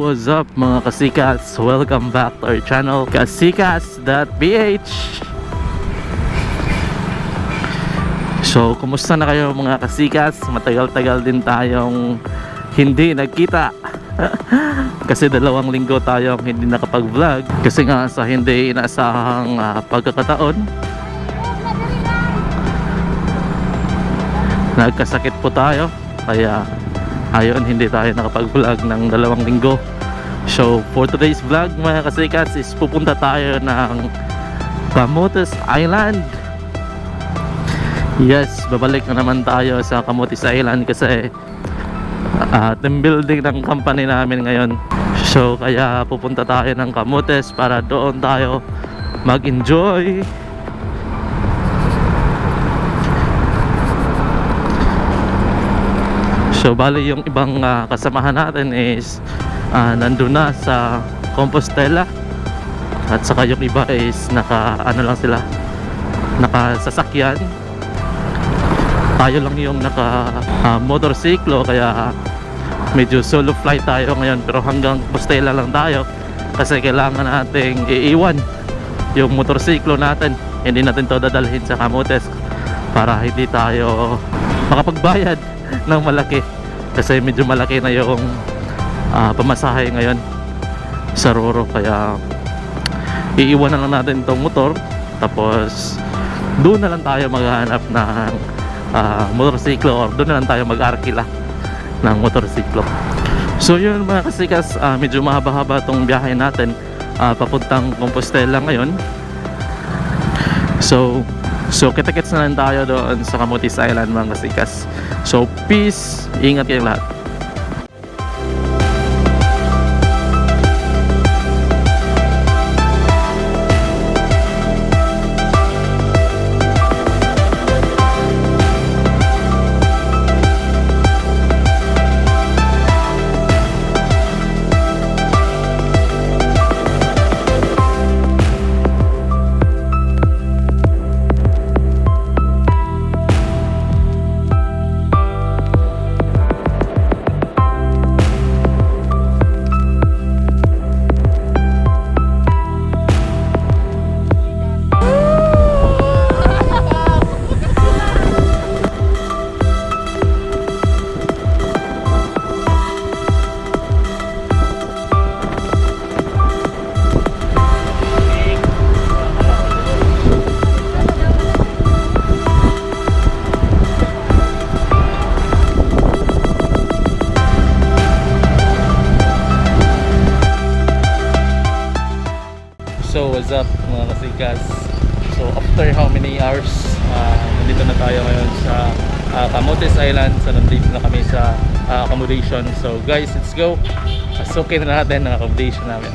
what's up mga kasikas? Welcome back to our channel, KasikasPH. So, kumusta na kayo mga kasikas? Matagal-tagal din tayong hindi nagkita. Kasi 2 linggo tayong hindi nakapag-vlog. Kasi nga sa hindi inaasahang pagkakataon, nagkasakit po tayo. Kaya ayun, hindi tayo nakapag-vlog ng 2 linggo. So for today's vlog mga kasikas is pupunta tayo ng Camotes Island. Yes, babalik na naman tayo sa Camotes Island kasi team building ng company namin ngayon. So kaya pupunta tayo ng Camotes para doon tayo mag-enjoy. So bali yung ibang kasamahan natin is nandun na sa Compostela. At saka yung iba is naka sasakyan. Tayo lang yung naka motorsiklo, kaya medyo solo flight tayo ngayon. Pero hanggang Compostela lang tayo kasi kailangan nating iiwan yung motorsiklo natin. Hindi natin to dadalhin sa Camotes para hindi tayo makapagbayad ng malaki, kasi medyo malaki na yung pamasahe ngayon sa Roro. Kaya iiwan na lang natin itong motor, tapos doon na lang tayo maghanap ng motorsiklo, or doon na lang tayo mag-arkila ng motorsiklo. So yun mga kasikas, medyo mahaba-haba itong biyahe natin papuntang Compostela ngayon. So kita-kits na lang tayo doon sa Camotes Island mga kasikas. So peace, ingat kayong lahat. So what's up mga kasikas? So after how many hours, nandito na tayo ngayon sa Camotes Island. So nandito na kami sa accommodation. So guys, let's go. Sukin na natin ang accommodation namin.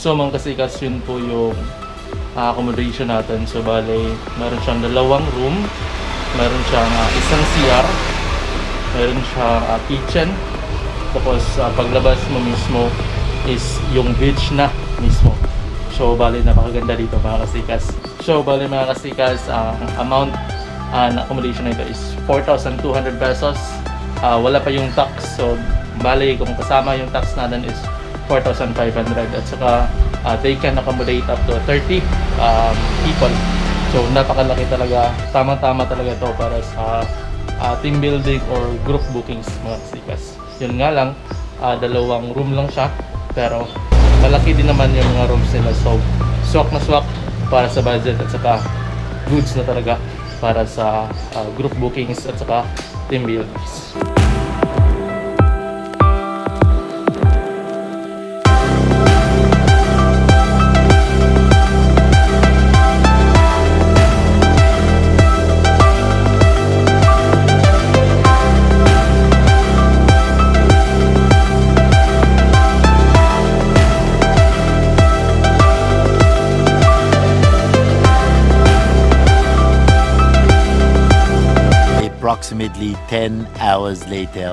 So mga kasikas, yun po yung accommodation natin. So bale, meron siyang 2 room, meron siyang isang CR, meron siyang kitchen, tapos paglabas mo mismo is yung beach na mismo. So bale, napakaganda dito mga kasikas. So bale mga kasikas, ang amount na accommodation na ito is 4,200 pesos. Wala pa yung tax. So bale, kung kasama yung tax natin is 4,500, at saka they can accommodate up to 30 people. So napakalaki talaga, tama-tama talaga to para sa team building or group bookings mga kasikas. Yun nga lang, 2 room lang siya, pero malaki din naman yung mga rooms nila. So swak na swak para sa budget, at saka goods na talaga para sa group bookings at saka team buildings. Approximately 10 hours later.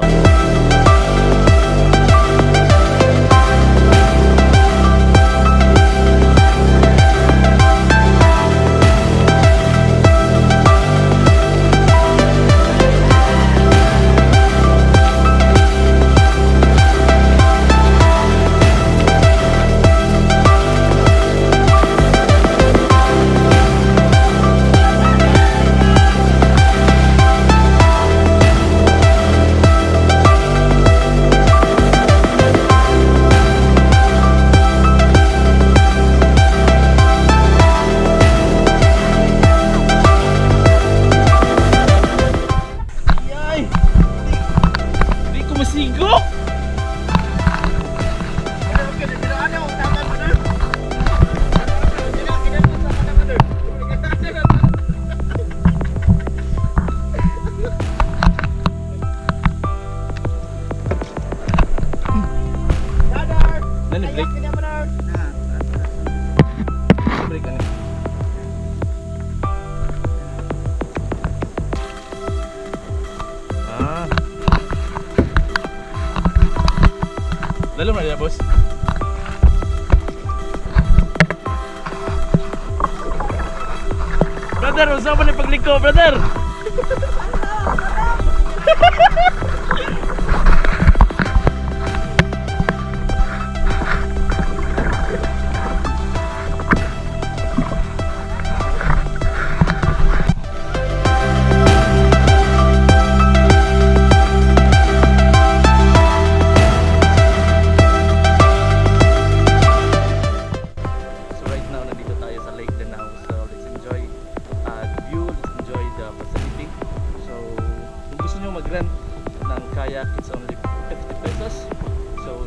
Dalam na boss. Brother, usap pa ni pagliko, brother. Mag-rent ng kayak, it's only 50 pesos. So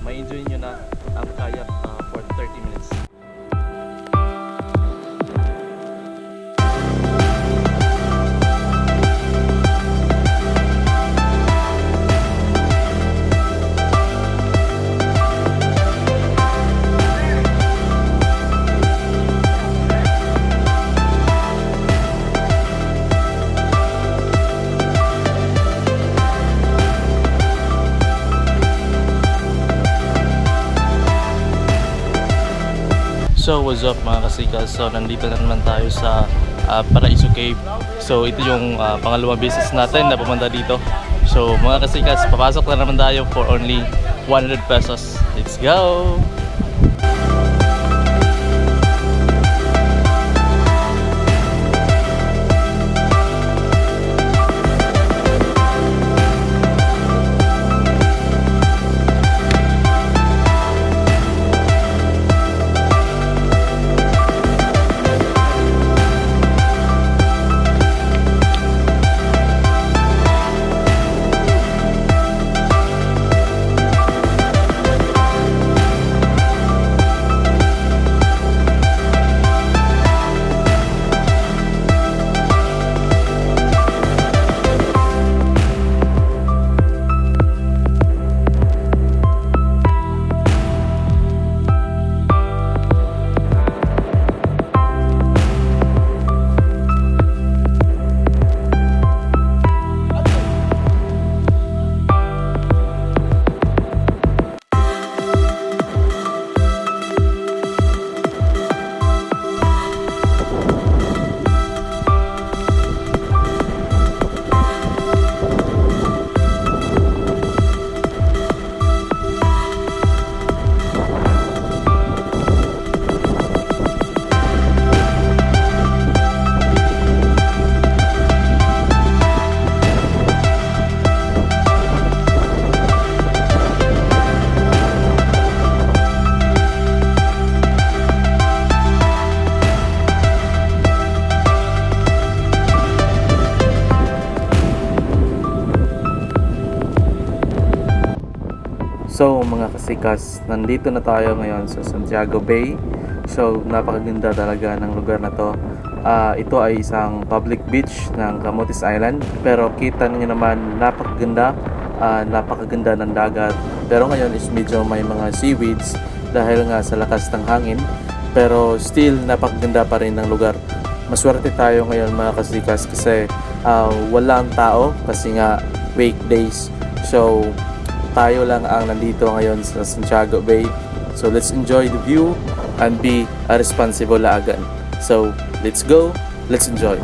may enjoy nyo na ang kayak for 30 minutes. So what's up mga kasikas, so nandito na naman tayo sa Paraiso Cave. So ito yung pangalawang business natin na pumunta dito. So mga kasikas, papasok na naman tayo for only 100 pesos. Let's go! So mga kasikas, nandito na tayo ngayon sa Santiago Bay. So napakaganda talaga ng lugar na to. Ito ay isang public beach ng Camotes Island. Pero kita niyo naman napakaganda, napakaganda ng dagat. Pero ngayon is medyo may mga seaweeds dahil nga sa lakas ng hangin. Pero still napakaganda pa rin ng lugar. Maswerte tayo ngayon mga kasikas kasi walang tao kasi nga weekdays. So tayo lang ang nandito ngayon sa Santiago Bay. So let's enjoy the view and be a responsible again. So let's go, let's enjoy.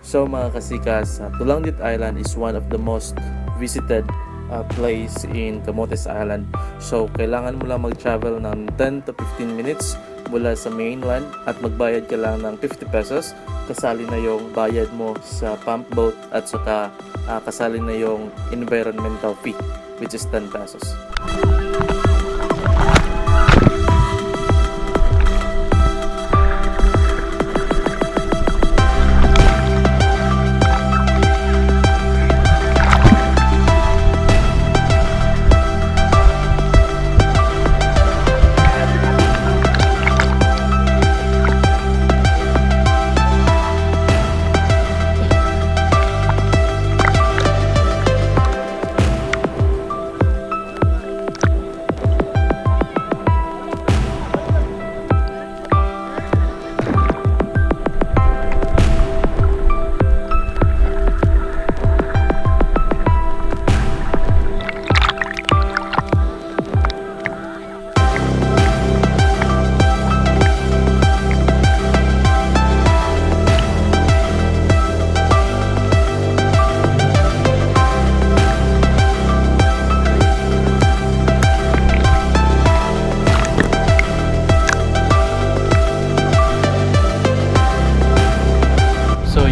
So mga kasikas, Tulangdit Island is one of the most visited place in Camotes Island. So kailangan mo lang mag-travel ng 10 to 15 minutes mula sa mainland at magbayad ka lang ng 50 pesos. Kasali na yung bayad mo sa pump boat at saka kasali na yung environmental fee which is 10 pesos.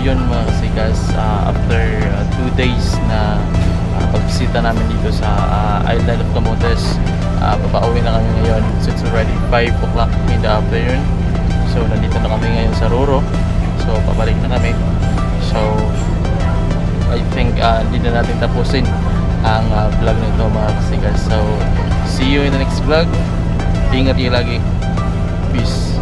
Yun mga kasikas, after 2 days na pagbisita namin dito sa island of Camotes, papauwi na kami ngayon. So it's already 5 o'clock in the afternoon. So nandito na kami ngayon sa Roro. So pabalik na kami. So I think hindi na natin tapusin ang vlog nito mga kasikas. So see you in the next vlog. Ingat kayo lagi. Peace.